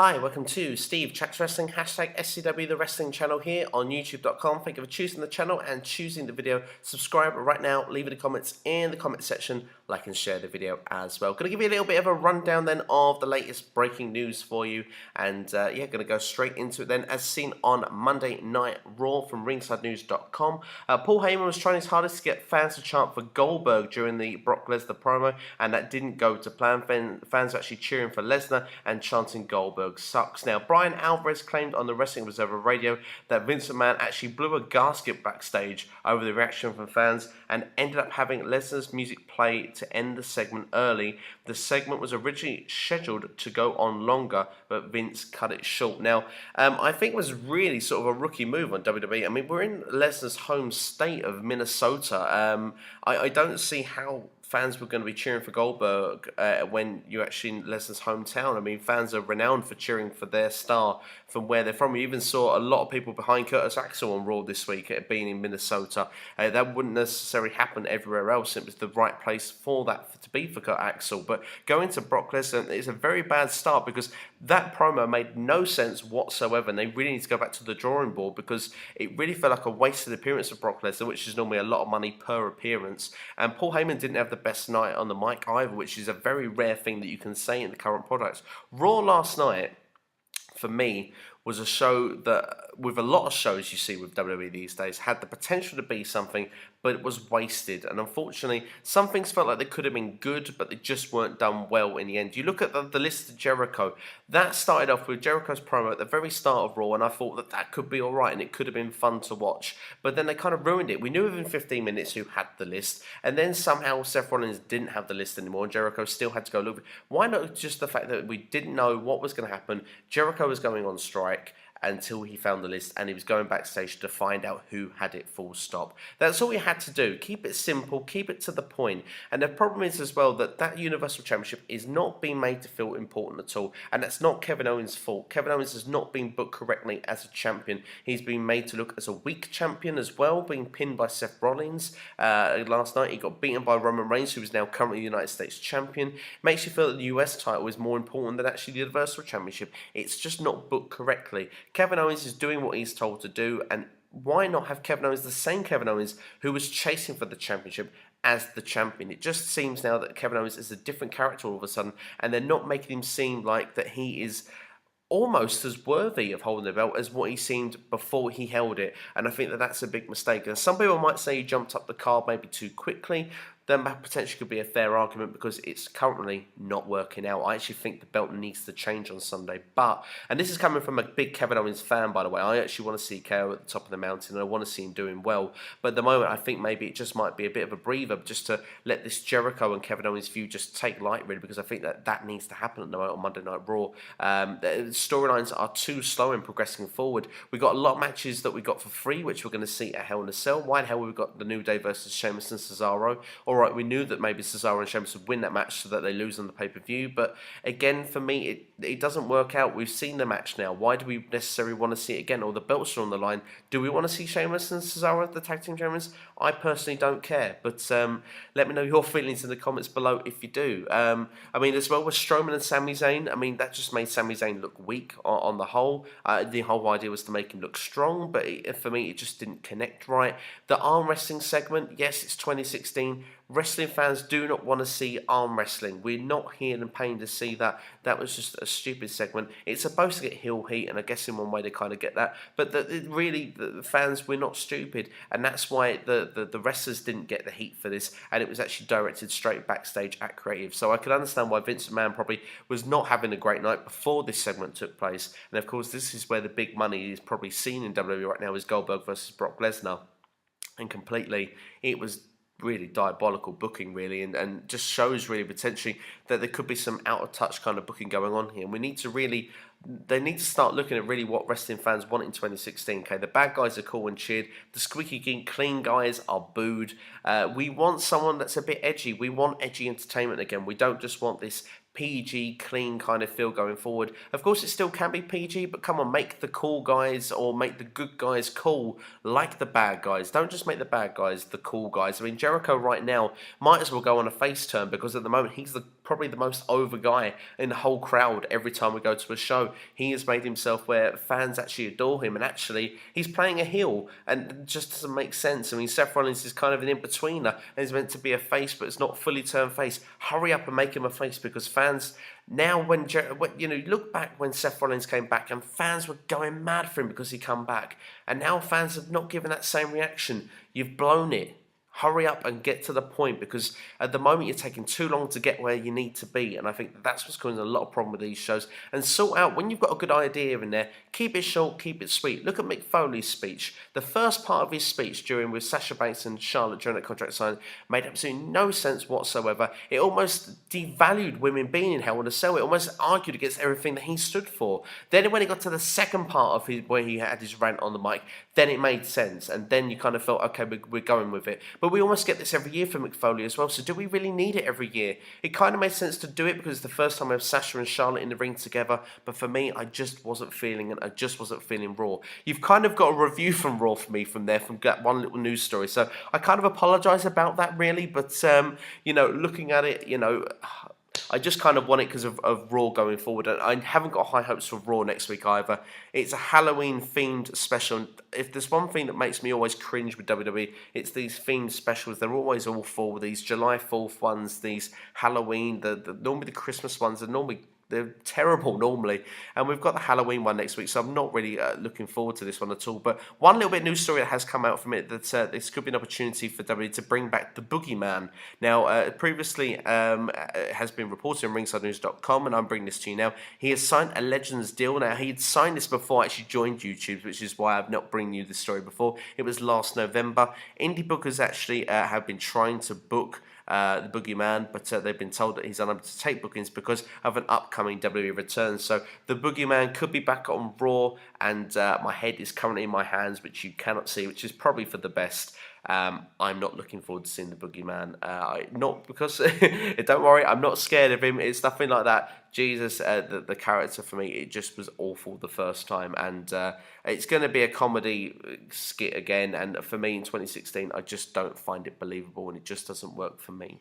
Hi, welcome to Steve Chats Wrestling, hashtag SCW the Wrestling Channel here on YouTube.com. Thank you for choosing the channel and choosing the video. Subscribe right now, leave the comments in the comment section, like and share the video as well. Going to give you a little bit of a rundown then of the latest breaking news for you, and yeah, going to go straight into it then. As seen on Monday Night Raw from ringsidenews.com, Paul Heyman was trying his hardest to get fans to chant for Goldberg during the Brock Lesnar promo, and that didn't go to plan. Fans were actually cheering for Lesnar and chanting Goldberg sucks. Now, Brian Alvarez claimed on the Wrestling Observer Radio that Vince McMahon actually blew a gasket backstage over the reaction from fans and ended up having Lesnar's music play to end the segment early. The segment was originally scheduled to go on longer, but Vince cut it short. Now, I think it was really sort of a rookie move on WWE. I mean, we're in Lesnar's home state of Minnesota. I don't see how fans were going to be cheering for Goldberg when you're actually in Lesnar's hometown. I mean, fans are renowned for cheering for their star from where they're from. We even saw a lot of people behind Curtis Axel on Raw this week, being in Minnesota. That wouldn't necessarily happen everywhere else. It was the right place for that to be for Curtis Axel. But going to Brock Lesnar is a very bad start because that promo made no sense whatsoever, and they really need to go back to the drawing board because it really felt like a wasted appearance of Brock Lesnar, which is normally a lot of money per appearance. And Paul Heyman didn't have the best night on the mic either, which is a very rare thing that you can say in the current products. Raw last night, for me, was a show that, with a lot of shows you see with WWE these days, had the potential to be something, but it was wasted. And unfortunately, some things felt like they could have been good, but they just weren't done well in the end. You look at the list of Jericho. That started off with Jericho's promo at the very start of Raw, and I thought that that could be all right, and it could have been fun to watch. But then they kind of ruined it. We knew within 15 minutes who had the list, and then somehow Seth Rollins didn't have the list anymore, and Jericho still had to go look. Why not just the fact that we didn't know what was going to happen? Jericho was going on strike until he found the list, and he was going backstage to find out who had it, full stop. That's all he had to do. Keep it simple, keep it to the point. And the problem is as well that Universal Championship is not being made to feel important at all, and that's not Kevin Owens' fault. Kevin Owens has not been booked correctly as a champion. He's been made to look as a weak champion as well, being pinned by Seth Rollins. Last night he got beaten by Roman Reigns, who is now currently the United States champion. Makes you feel that the US title is more important than actually the Universal Championship. It's just not booked correctly. Kevin Owens is doing what he's told to do, and why not have Kevin Owens, the same Kevin Owens who was chasing for the championship, as the champion? It just seems now that Kevin Owens is a different character all of a sudden, and they're not making him seem like that he is almost as worthy of holding the belt as what he seemed before he held it. And I think that that's a big mistake. And some people might say he jumped up the card maybe too quickly. Then that potentially could be a fair argument because it's currently not working out. I actually think the belt needs to change on Sunday. But, and this is coming from a big Kevin Owens fan, by the way, I actually want to see KO at the top of the mountain, and I want to see him doing well. But at the moment, I think maybe it just might be a bit of a breather just to let this Jericho and Kevin Owens feud just take light, really, because I think that needs to happen at the moment on Monday Night Raw. The storylines are too slow in progressing forward. We got a lot of matches that we got for free, which we're going to see at Hell in a Cell. Why the hell we've got the New Day versus Sheamus and Cesaro? Alright, we knew that maybe Cesaro and Sheamus would win that match so that they lose on the pay-per-view, but again, for me, it doesn't work out. We've seen the match now. Why do we necessarily want to see it again? Or the belts are on the line. Do we want to see Sheamus and Cesaro, the tag team champions? I personally don't care, but let me know your feelings in the comments below if you do. I mean, as well with Strowman and Sami Zayn, I mean, that just made Sami Zayn look weak on the whole. The whole idea was to make him look strong, but for me, it just didn't connect right. The arm wrestling segment, yes, it's 2016. Wrestling fans do not want to see arm wrestling. We're not here and paying to see that. That was just a stupid segment. It's supposed to get heel heat, and I guess in one way they kind of get that. But the fans, we're not stupid, and that's why the wrestlers didn't get the heat for this, and it was actually directed straight backstage at creative. So I could understand why Vince McMahon probably was not having a great night before this segment took place. And of course, this is where the big money is probably seen in WWE right now, is Goldberg versus Brock Lesnar, and completely it was really diabolical booking, really, and just shows really potentially that there could be some out of touch kind of booking going on here. And we need to really, they need to start looking at really what wrestling fans want in 2016. Okay, the bad guys are cool and cheered. The squeaky clean guys are booed. We want someone that's a bit edgy. We want edgy entertainment again. We don't just want this PG, clean kind of feel going forward. Of course, it still can be PG, but come on, make the cool guys or make the good guys cool like the bad guys. Don't just make the bad guys the cool guys. I mean, Jericho right now might as well go on a face turn because at the moment he's the probably the most over guy in the whole crowd every time we go to a show. He has made himself where fans actually adore him, and actually he's playing a heel, and it just doesn't make sense. I mean, Seth Rollins is kind of an in-betweener, and he's meant to be a face, but it's not fully turned face. Hurry up and make him a face, because fans now, when you know, look back when Seth Rollins came back, and fans were going mad for him because he come back, and now fans have not given that same reaction. You've blown it. Hurry up and get to the point, because at the moment you're taking too long to get where you need to be, and I think that's what's causing a lot of problem with these shows. And sort out, when you've got a good idea in there, keep it short, keep it sweet. Look at Mick Foley's speech. The first part of his speech with Sasha Banks and Charlotte during that contract signing made absolutely no sense whatsoever. It almost devalued women being in Hell in a Cell. It almost argued against everything that he stood for. Then when he got to the second part of where he had his rant on the mic, then it made sense, and then you kind of felt, okay, we're going with it. But we almost get this every year for Mick Foley as well, so do we really need it every year? It kind of made sense to do it because it's the first time we have Sasha and Charlotte in the ring together, but for me, I just wasn't feeling it. I just wasn't feeling Raw. You've kind of got a review from Raw for me from that one little news story, so I kind of apologise about that, really, but, you know, looking at it, you know, I just kind of want it because of Raw going forward. And I haven't got high hopes for Raw next week either. It's a Halloween-themed special. If there's one thing that makes me always cringe with WWE, it's these themed specials. They're always awful. These July 4th ones, these Halloween, normally the Christmas ones, they're terrible normally, and we've got the Halloween one next week, so I'm not really looking forward to this one at all. But one little bit news story that has come out from it, that this could be an opportunity for WWE to bring back the Boogeyman. Now, previously it has been reported on ringsidenews.com, and I'm bringing this to you now. He has signed a Legends deal. Now, he had signed this before I actually joined YouTube, which is why I've not bringing you this story before. It was last November. Indie bookers actually have been trying to book the Boogeyman, but they've been told that he's unable to take bookings because of an upcoming WWE return. So the Boogeyman could be back on Raw, and my head is currently in my hands, which you cannot see, which is probably for the best. I'm not looking forward to seeing the Boogeyman. Not because, don't worry, I'm not scared of him. It's nothing like that. Jesus, the character for me, it just was awful the first time, and it's going to be a comedy skit again. And for me in 2016, I just don't find it believable, and it just doesn't work for me.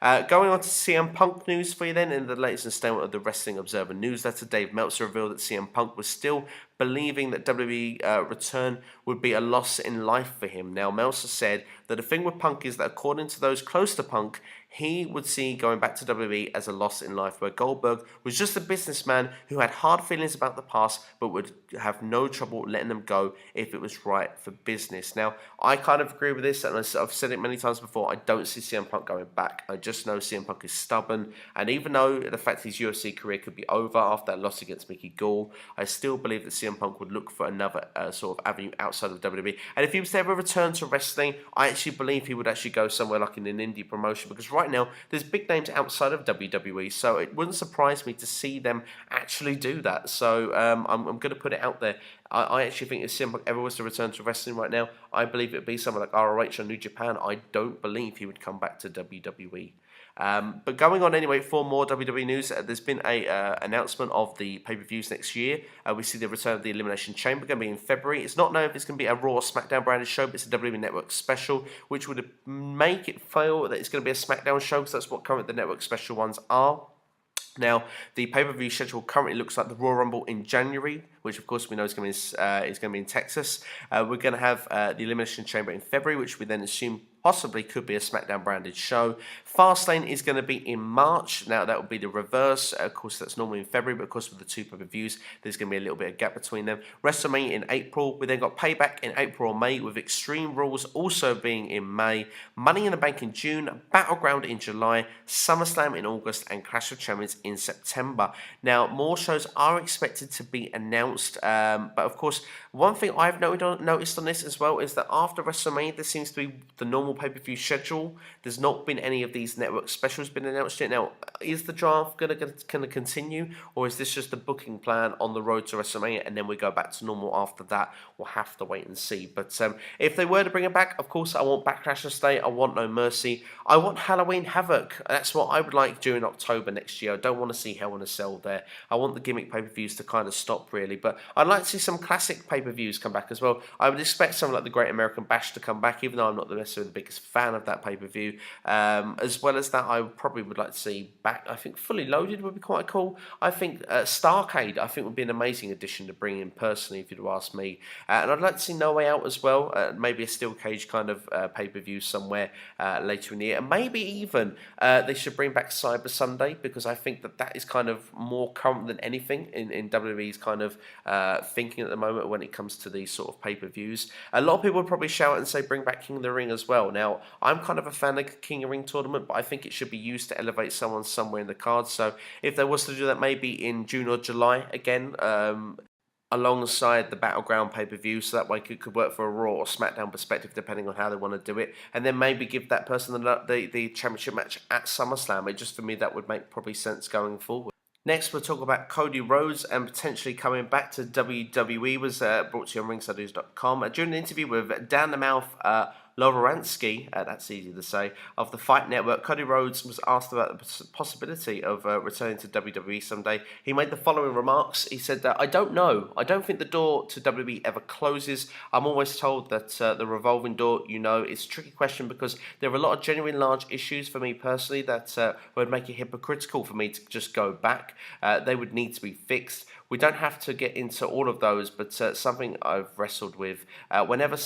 Going on to CM Punk news for you then. In the latest installment of the Wrestling Observer newsletter, Dave Meltzer revealed that CM Punk was still believing that WWE return would be a loss in life for him. Now, Meltzer said that the thing with Punk is that according to those close to Punk, he would see going back to WWE as a loss in life, where Goldberg was just a businessman who had hard feelings about the past but would have no trouble letting them go if it was right for business. Now, I kind of agree with this, and I've said it many times before. I don't see CM Punk going back. I just know CM Punk is stubborn, and even though the fact his UFC career could be over after that loss against Mickey Gall, I still believe that CM Punk would look for another sort of avenue outside of WWE. And if he was to ever return to wrestling, I actually believe he would actually go somewhere like in an indie promotion, because right now there's big names outside of WWE, so it wouldn't surprise me to see them actually do that. So I'm going to put it out there. I actually think if CM Punk ever was to return to wrestling right now, I believe it would be someone like ROH or New Japan. I don't believe he would come back to WWE. But going on anyway, for more WWE news, there's been a announcement of the pay-per-views next year. We see the return of the Elimination Chamber going to be in February. It's not known if it's going to be a Raw or SmackDown branded show, but it's a WWE Network special, which would make it feel that it's going to be a SmackDown show, because that's what currently the Network special ones are. Now, the pay-per-view schedule currently looks like the Royal Rumble in January, which of course we know is going to be in Texas. We're going to have the Elimination Chamber in February, which we then assume possibly could be a SmackDown branded show. Fastlane is going to be in March. Now, that would be the reverse. Of course, that's normally in February, but of course with the two pay-per-views, there's going to be a little bit of gap between them. WrestleMania in April. We then got Payback in April or May, with Extreme Rules also being in May. Money in the Bank in June. Battleground in July. SummerSlam in August, and Clash of Champions in September. Now, more shows are expected to be announced, but of course, one thing I've noticed on this as well is that after WrestleMania, there seems to be the normal pay-per-view schedule. There's not been any of these network specials been announced yet. Now, is the draft going to continue, or is this just a booking plan on the road to WrestleMania, and then we go back to normal after that? We'll have to wait and see. But if they were to bring it back, of course, I want Backlash to stay. I want No Mercy. I want Halloween Havoc. That's what I would like during October next year. I don't want to see Hell in a Cell there. I want the gimmick pay-per-views to kind of stop, really. But I'd like to see some classic pay-per-views come back as well. I would expect something like the Great American Bash to come back, even though I'm not necessarily the biggest fan of that pay-per-view. As well as that, I probably would like to see back, I think Fully Loaded would be quite cool. I think Starrcade, I think, would be an amazing addition to bring in personally, if you'd ask me. And I'd like to see No Way Out as well, maybe a steel cage kind of pay-per-view somewhere later in the year. And maybe even they should bring back Cyber Sunday, because I think that is kind of more current than anything in WWE's kind of thinking at the moment when it comes to these sort of pay-per-views. A lot of people would probably shout and say bring back King of the Ring as well. Now, I'm kind of a fan of King of the Ring tournament, but I think it should be used to elevate someone somewhere in the card. So if there was to do that, maybe in June or July again, alongside the Battleground pay-per-view, so that way it could work for a Raw or SmackDown perspective, depending on how they want to do it, and then maybe give that person the championship match at SummerSlam. Just for me, that would make probably sense going forward. Next, we'll talk about Cody Rhodes and potentially coming back to WWE. Was brought to you on ringsidenews.com. During an interview with Dan the Mouth Loveransky, that's easy to say, of the Fight Network, Cody Rhodes was asked about the possibility of returning to WWE someday. He made the following remarks. He said that, "I don't know. I don't think the door to WWE ever closes. I'm always told that the revolving door, it's a tricky question because there are a lot of genuine large issues for me personally that would make it hypocritical for me to just go back. They would need to be fixed. We don't have to get into all of those, but something I've wrestled with. Whenever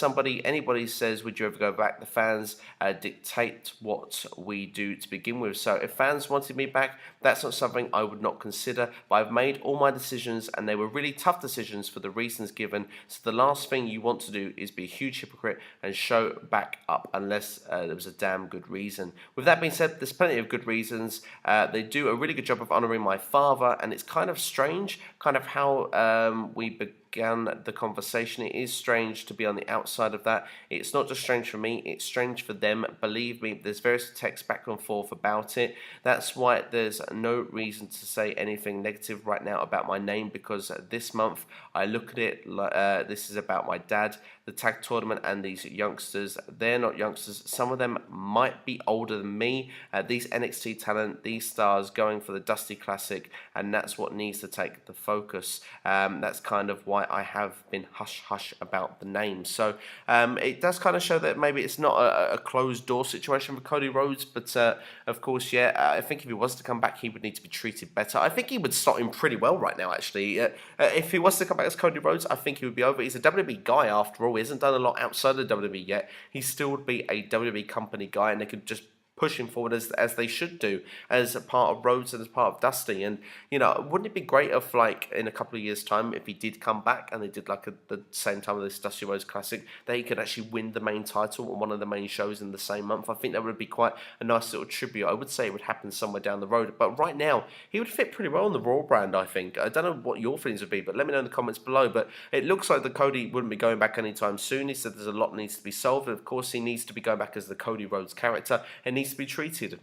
anybody says, would you ever go back, the fans dictate what we do to begin with. So if fans wanted me back, that's not something I would not consider, but I've made all my decisions and they were really tough decisions for the reasons given. So the last thing you want to do is be a huge hypocrite and show back up unless there was a damn good reason. With that being said, there's plenty of good reasons. They do a really good job of honouring my father, and it's kind of strange, kind of how we began the conversation. It is strange to be on the outside of that. It's not just strange for me, it's strange for them. Believe me, there's various texts back and forth about it. That's why there's no reason to say anything negative right now about my name, because this month I look at it like this is about my dad, the tag tournament, and these youngsters. They're not youngsters. Some of them might be older than me. These NXT talent, these stars going for the Dusty Classic, and that's what needs to take the focus. That's kind of why I have been hush-hush about the name. So it does kind of show that maybe it's not a closed door situation for Cody Rhodes, but of course, yeah, I think if he was to come back, he would need to be treated better. I think he would slot in pretty well right now, actually. If he was to come back as Cody Rhodes, I think he would be over. He's a WWE guy after all. He hasn't done a lot outside of WWE yet. He still would be a WWE company guy, and they could just push him forward as they should do, as a part of Rhodes and as part of Dusty. And wouldn't it be great if, like, in a couple of years' time, if he did come back and they did like the same time of this Dusty Rhodes Classic, that he could actually win the main title on one of the main shows in the same month? I think that would be quite a nice little tribute. I would say it would happen somewhere down the road, but right now he would fit pretty well on the Raw brand, I think. I don't know what your feelings would be, but let me know in the comments below. But it looks like the Cody wouldn't be going back anytime soon. He said there's a lot that needs to be solved, and of course he needs to be going back as the Cody Rhodes character and needs to be treated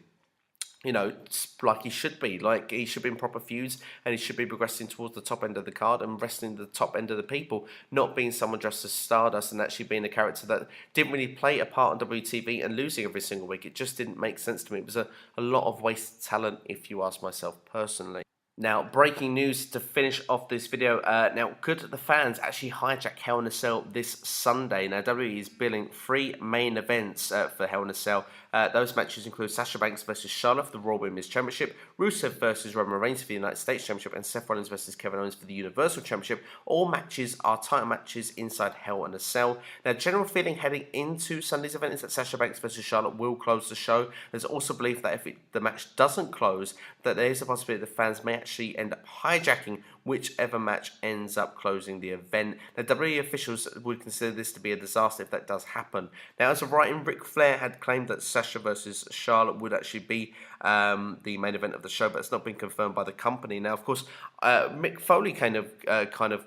like he should be. Like, he should be in proper feuds, and he should be progressing towards the top end of the card and wrestling the top end of the people, not being someone just as Stardust and actually being a character that didn't really play a part on WTV and losing every single week. It just didn't make sense to me. It was a lot of wasted talent, if you ask myself personally. Now, breaking news to finish off this video. Now, could the fans actually hijack Hell in a Cell this Sunday? Now, WWE is billing 3 main events for Hell in a Cell. Those matches include Sasha Banks versus Charlotte for the Raw Women's Championship, Rusev versus Roman Reigns for the United States Championship, and Seth Rollins versus Kevin Owens for the Universal Championship. All matches are title matches inside Hell in a Cell. Now, general feeling heading into Sunday's event is that Sasha Banks versus Charlotte will close the show. There's also belief that if the match doesn't close, that there is a possibility that fans may actually end up hijacking whichever match ends up closing the event. Now, WWE officials would consider this to be a disaster if that does happen. Now, as of writing, Ric Flair had claimed that Sasha versus Charlotte would actually be the main event of the show, but it's not been confirmed by the company. Now, of course, Mick Foley kind of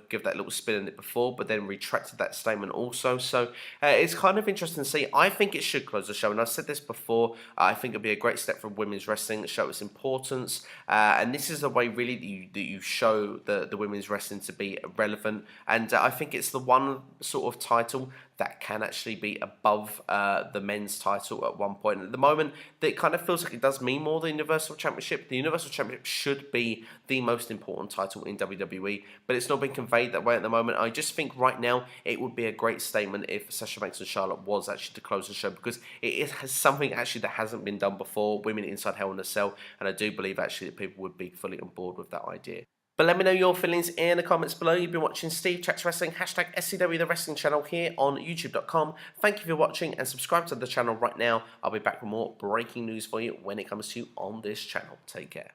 gave that little spin in it before, but then retracted that statement also. So it's kind of interesting to see. I think it should close the show, and I've said this before. I think it'd be a great step for women's wrestling to show its importance, and this is a way really that you show the women's wrestling to be relevant, and I think it's the one sort of title that can actually be above the men's title at one point. At the moment, it kind of feels like it does mean more than the Universal Championship. The Universal Championship should be the most important title in WWE, but it's not been conveyed that way at the moment. I just think right now it would be a great statement if Sasha Banks and Charlotte was actually to close the show, because it has something actually that hasn't been done before, women inside Hell in a Cell, and I do believe actually that people would be fully on board with that idea. But let me know your feelings in the comments below. You've been watching Steve Chats Wrestling, hashtag SCW The Wrestling Channel here on YouTube.com. Thank you for watching and subscribe to the channel right now. I'll be back with more breaking news for you when it comes to you on this channel. Take care.